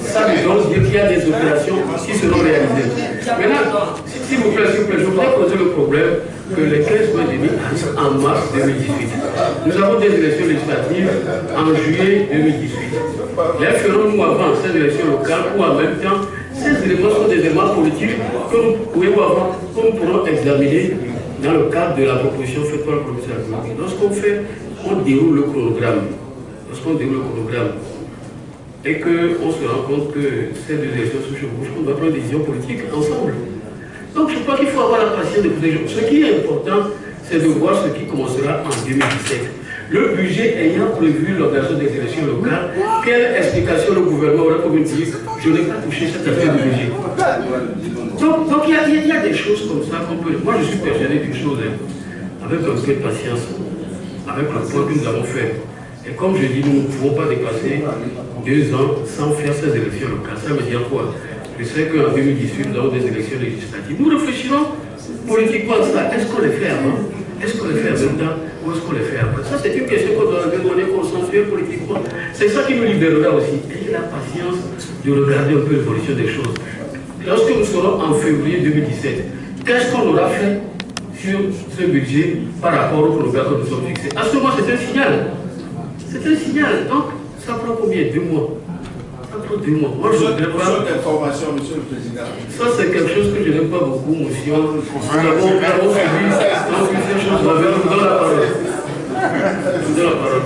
ça nous donne dire qu'il y a des opérations qui seront réalisées. Maintenant, s'il vous plaît, je voudrais poser le problème que les 15 mois et demi arrivent en mars 2018. Nous avons des élections législatives en juillet 2018. Les ferons-nous avant ces élections locales ou en même temps, ces éléments sont des éléments politiques que nous pourrons examiner dans le cadre de la proposition faite par le professeur Goulaki. On déroule le chronogramme, et qu'on se rend compte que ces deux élections se chevauchent, on doit prendre des décisions politiques ensemble. Donc je crois qu'il faut avoir la patience d'écouter les gens. Ce qui est important, c'est de voir ce qui commencera en 2017. Le budget ayant prévu l'organisation des élections locales, quelle explication le gouvernement aurait comme dire je n'ai pas touché cette affaire de budget. Donc il y a des choses comme ça qu'on peut. Moi je suis persuadé d'une chose, avec un peu de patience, avec le point que nous avons fait. Et comme je dis, nous ne pouvons pas dépasser 2 ans sans faire ces élections locales. Ça veut dire quoi? Je sais qu'en 2018, nous avons des élections législatives. Nous réfléchissons politiquement à ça. Est-ce qu'on les fait avant? Est-ce qu'on les fait en même temps? Ou est-ce qu'on les fait après? Ça, c'est une question qu'on doit demander consensuelle politiquement. C'est ça qui nous libérera aussi. Ayez la patience de regarder un peu l'évolution des choses. Lorsque nous serons en février 2017, qu'est-ce qu'on aura fait sur ce budget par rapport au programme que nous sommes fixés? À ce moment, c'est un signal. C'est un signal. Donc, ça prend combien? 2 mois. Ça prend 2 mois. Moi, je ne voudrais pas. D'information, Monsieur le Président. Ça, c'est quelque chose que je n'aime pas beaucoup, monsieur. Nous avons suivi ces choses. Je vous donne la parole. Je vous donne la parole.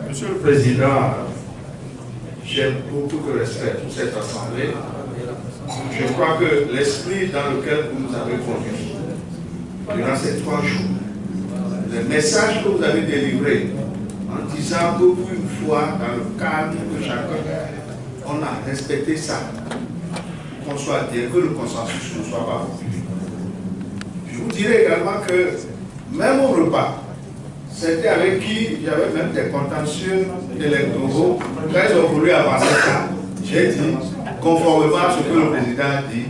Monsieur le Président, j'aime beaucoup de respect pour cette Assemblée. Je crois que l'esprit dans lequel vous nous avez conduits durant ces 3 jours, les messages que vous avez délivrés en disant que pour une fois, dans le cadre de chacun, on a respecté ça, qu'on soit dire que le consensus ne soit pas rompu. Je vous dirais également que même au repas, c'était avec qui il y avait même des contentieux électoraux. Quand ils ont voulu avancer ça, j'ai dit, conformément à ce que le président a dit,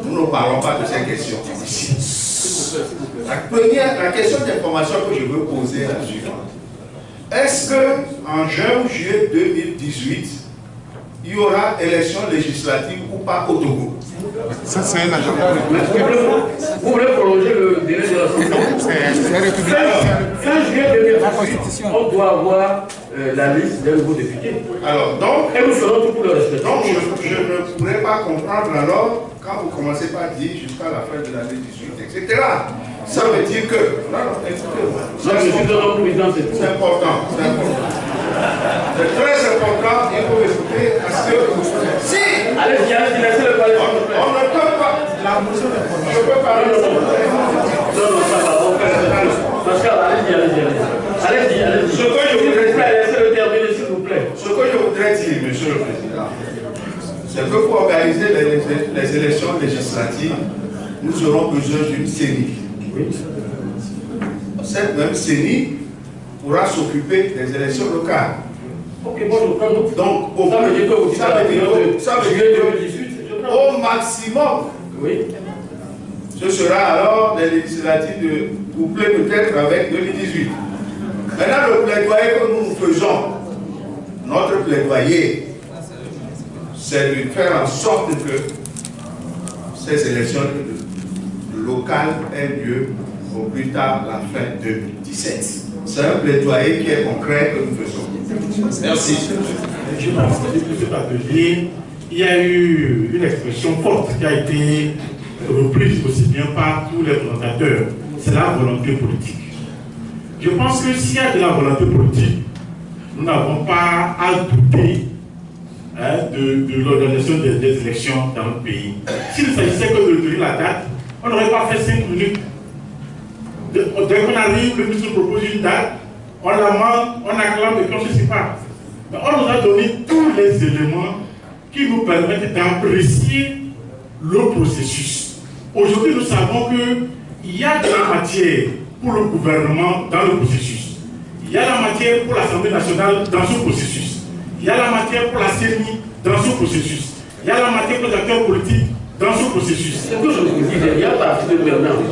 nous ne parlons pas de ces questions ici. La question d'information que je veux poser est la suivante. Est-ce qu'en juin ou juillet 2018, il y aura élection législative ou pas au Togo? Ça, c'est un agenda. Vous voulez prolonger le délai de l'Assemblée? Fin juillet 2018, on doit avoir la liste d'un nouveau député. Alors, donc, et nous ferons tout pour le respecter. Donc, je ne pourrais pas comprendre alors, quand vous commencez par dire jusqu'à la fin de l'année 18, etc. Ça veut dire que. Non, écoutez-moi. C'est important, c'est important. C'est très important, il faut écouter parce que. Si! Allez-y, laissez le parler. On ne peut pas. La motion de je peux parler. Non, ça va. Pascal, allez-y. Allez-y. Ce que je voudrais laissez-le terminer, s'il vous plaît. Ce que je voudrais dire, Monsieur le Président, c'est que pour organiser les élections législatives, nous aurons besoin d'une CENI. Oui. Cette même CENI pourra s'occuper des élections locales. Ok, moi je prends donc. Donc, ça veut dire que vous ça veut dire que au maximum, oui. Ce sera alors des législatives couplées peut-être avec 2018. Maintenant, le plaidoyer que nous faisons, notre plaidoyer, c'est de faire en sorte que ces élections locales aient lieu au plus tard la fin 2017. C'est un plaidoyer qui est concret que nous faisons. Merci. Je pense que depuis cet atelier, il y a eu une expression forte qui a été reprise aussi bien par tous les présentateurs. C'est la volonté politique. Je pense que s'il y a de la volonté politique, nous n'avons pas à douter de l'organisation des élections dans notre pays. S'il s'agissait que de tenir la date, on n'aurait pas fait 5 minutes. Dès qu'on arrive, le ministre propose une date, on l'amende, on acclame et puis on ne sait pas. Mais on nous a donné tous les éléments qui nous permettent d'apprécier le processus. Aujourd'hui, nous savons qu'il y a de la matière pour le gouvernement dans le processus. Il y a la matière pour l'Assemblée nationale dans ce processus. Il y a la matière pour la CENI dans ce processus. Il y a la matière pour les acteurs politiques Dans ce processus, Ce que je vous dis, il y a à partir de maintenant,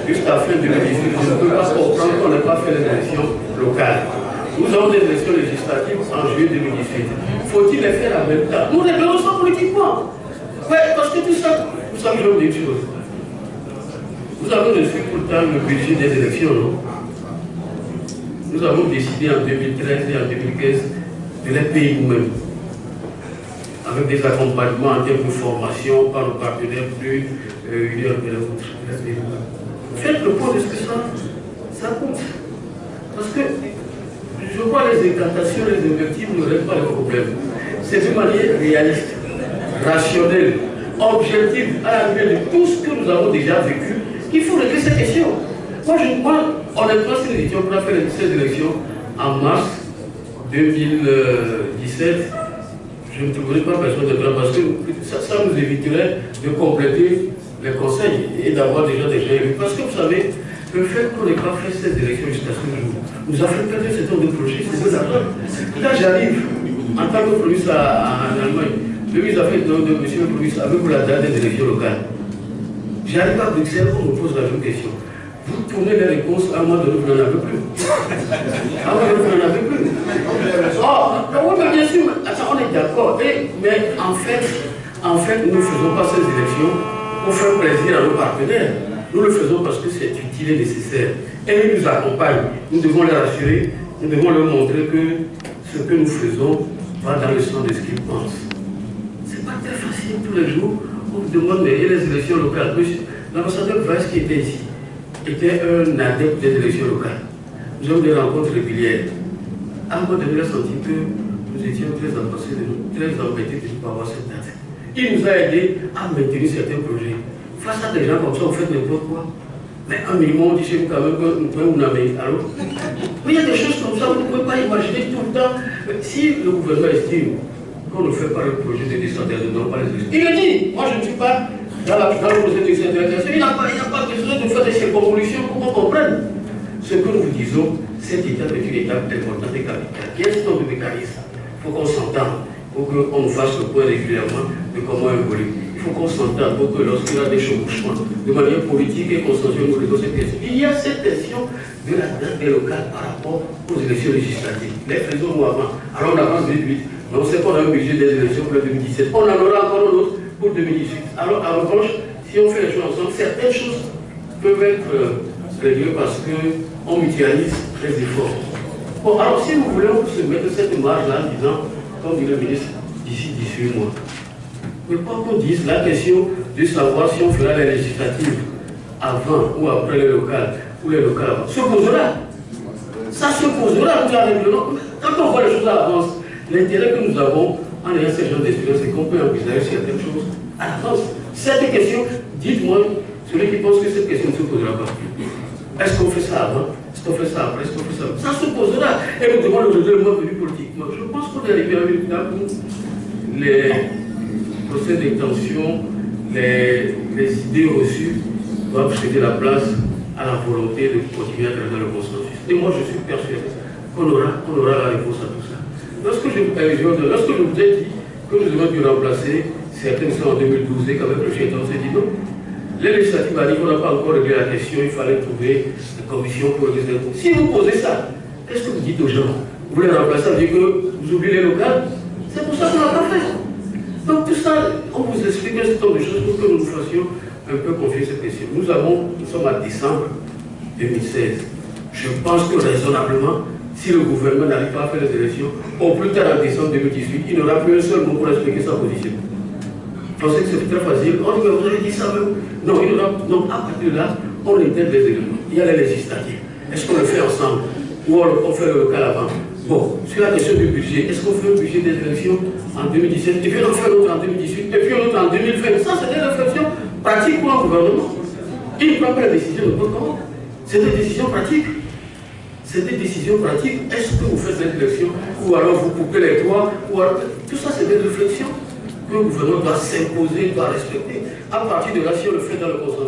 jusqu'à fin 2018, je ne peux pas comprendre qu'on n'ait pas fait les élections locales. Nous avons des élections législatives en juillet 2018. Faut-il les faire en même temps? Nous réglons ça politiquement. Oui, parce que tout ça, vous savez, je vais vous dire une chose. Vous avez reçu pourtant le budget des élections, non? Nous avons décidé en 2013 et en 2015 de les payer nous-mêmes, avec des accompagnements en termes de formation par nos partenaires plus Union de la vôtre. Faites le point de ce que ça coûte. Parce que je vois les incantations, les objectifs ne règlent pas le problème. C'est de manière réaliste, rationnelle, objective, à la lumière de tout ce que nous avons déjà vécu, qu'il faut régler cette question. Moi, honnêtement, si nous étions prêts à faire ces élections en mars 2017, je ne trouverais pas besoin de temps parce que ça nous éviterait de compléter les conseils et d'avoir déjà des gens élus. Parce que vous savez, le fait qu'on n'ait pas fait cette élection jusqu'à ce jour nous a fait perdre ce temps de projet, c'est de l'argent. Là, j'arrive en tant que police en Allemagne. Le ministre a fait de monsieur le police avec la date des élections locales. J'arrive à Bruxelles, on me pose la même question. Vous tournez les réponses, à un moment donné, vous n'en avez plus. À un moment donné, vous n'en avez plus. Oh, oui, mais bien sûr, attends, on est d'accord. Mais en fait, nous ne faisons pas ces élections pour faire plaisir à nos partenaires. Nous le faisons parce que c'est utile et nécessaire. Et ils nous accompagnent. Nous devons les rassurer, nous devons leur montrer que ce que nous faisons va dans le sens de ce qu'ils pensent. Ce n'est pas très facile tous les jours. On vous demande, mais et les élections locales? L'ambassadeur Weiss qui était ici était un adepte des élections locales. Nous avons des rencontres régulières. À un moment donné, il a senti que nous étions très embêtés de ne pas avoir cette date. Il nous a aidés à maintenir certains projets. Face à des gens comme ça, on fait n'importe quoi. Mais un minimum, on dit chez vous quand même que nous pouvons nous amener. Alors, mais il y a des choses comme ça, vous ne pouvez pas imaginer tout le temps. Si le gouvernement estime qu'on ne fait pas le projet de décentralisation, pas les élections, il le dit. Moi, je ne suis pas dans le projet de décentralisation. Il n'a pas besoin de faire des circonvolutions pour qu'on comprenne. Ce que nous vous disons, cette étape est une étape importante et capitale. Quel est ce mécanisme? Il faut qu'on s'entende, pour qu'on nous fasse le point régulièrement de comment évoluer. Il faut qu'on s'entende pour que lorsqu'il y a des chevauchements de manière politique et consensuelle, nous réglons cette question. Il y a cette question de la date des locales par rapport aux élections législatives. Les faisons avant. Alors on avance vite, mais on sait qu'on a un budget des élections pour le 2017. On en aura encore un autre pour 2018. Alors en revanche, si on fait les choses ensemble, certaines choses peuvent être réglées parce qu'on mutualise les efforts. Bon, alors si nous voulons se mettre cette marge-là en disant, comme dit le ministre, d'ici 18 mois. Mais quoi qu'on dise, la question de savoir si on fera les législatives avant ou après les locales, ou les locales avant, se posera. Ça se posera, nous arriverons. Quand on voit les choses à l'avance, l'intérêt que nous avons en ayant ce genre d'expérience, c'est qu'on peut envisager certaines choses à l'avance. Cette question, dites-moi, celui qui pense que cette question ne se posera pas. Est-ce qu'on fait ça avant? Est-ce qu'on fait ça après? Est-ce qu'on fait ça? Ça se posera. Et nous devons le règlement politiquement. Je pense qu'on est arrivé à une étape où les procès d'intention, les idées reçues doivent céder la place à la volonté de continuer à travailler dans le consensus. Et moi, je suis persuadé qu'on aura la réponse à tout ça. Lorsque je vous ai dit que nous devons dû remplacer certaines sont en 2012 et qu'avec le Chétan, on s'est dit non. Les législatives arrivent, on n'a pas encore réglé la question, il fallait trouver une commission pour régler ça. Si vous posez ça, qu'est-ce que vous dites aux gens? Vous voulez remplacer, ça veut dire que vous oubliez les locales? C'est pour ça qu'on n'a pas fait. Donc tout ça, on vous explique un certain nombre de choses pour que nous nous fassions un peu confier cette question. Nous sommes à décembre 2016. Je pense que raisonnablement, si le gouvernement n'arrive pas à faire les élections, au plus tard en décembre 2018, il n'aura plus un seul mot pour expliquer sa position. Je pensais que c'était très facile. On dit, mais vous avez dit ça même. Non, donc à partir de là, on intègre les éléments. Il y a les législatives. Est-ce qu'on le fait ensemble? Ou on fait le local avant? Bon, sur la question du budget, est-ce qu'on fait un budget des élections en 2017 et puis on fait l'autre en 2018 et puis l'autre en 2020? Ça, c'est des réflexions pratiques pour un gouvernement. Il ne prend pas la décision de comment. C'est des décisions pratiques. C'est des décisions pratiques. Est-ce que vous faites cette élection ou alors vous coupez les toits ou alors... Tout ça, c'est des réflexions que le gouvernement doit s'imposer, doit respecter. À partir de là, si on le fait dans le consensus,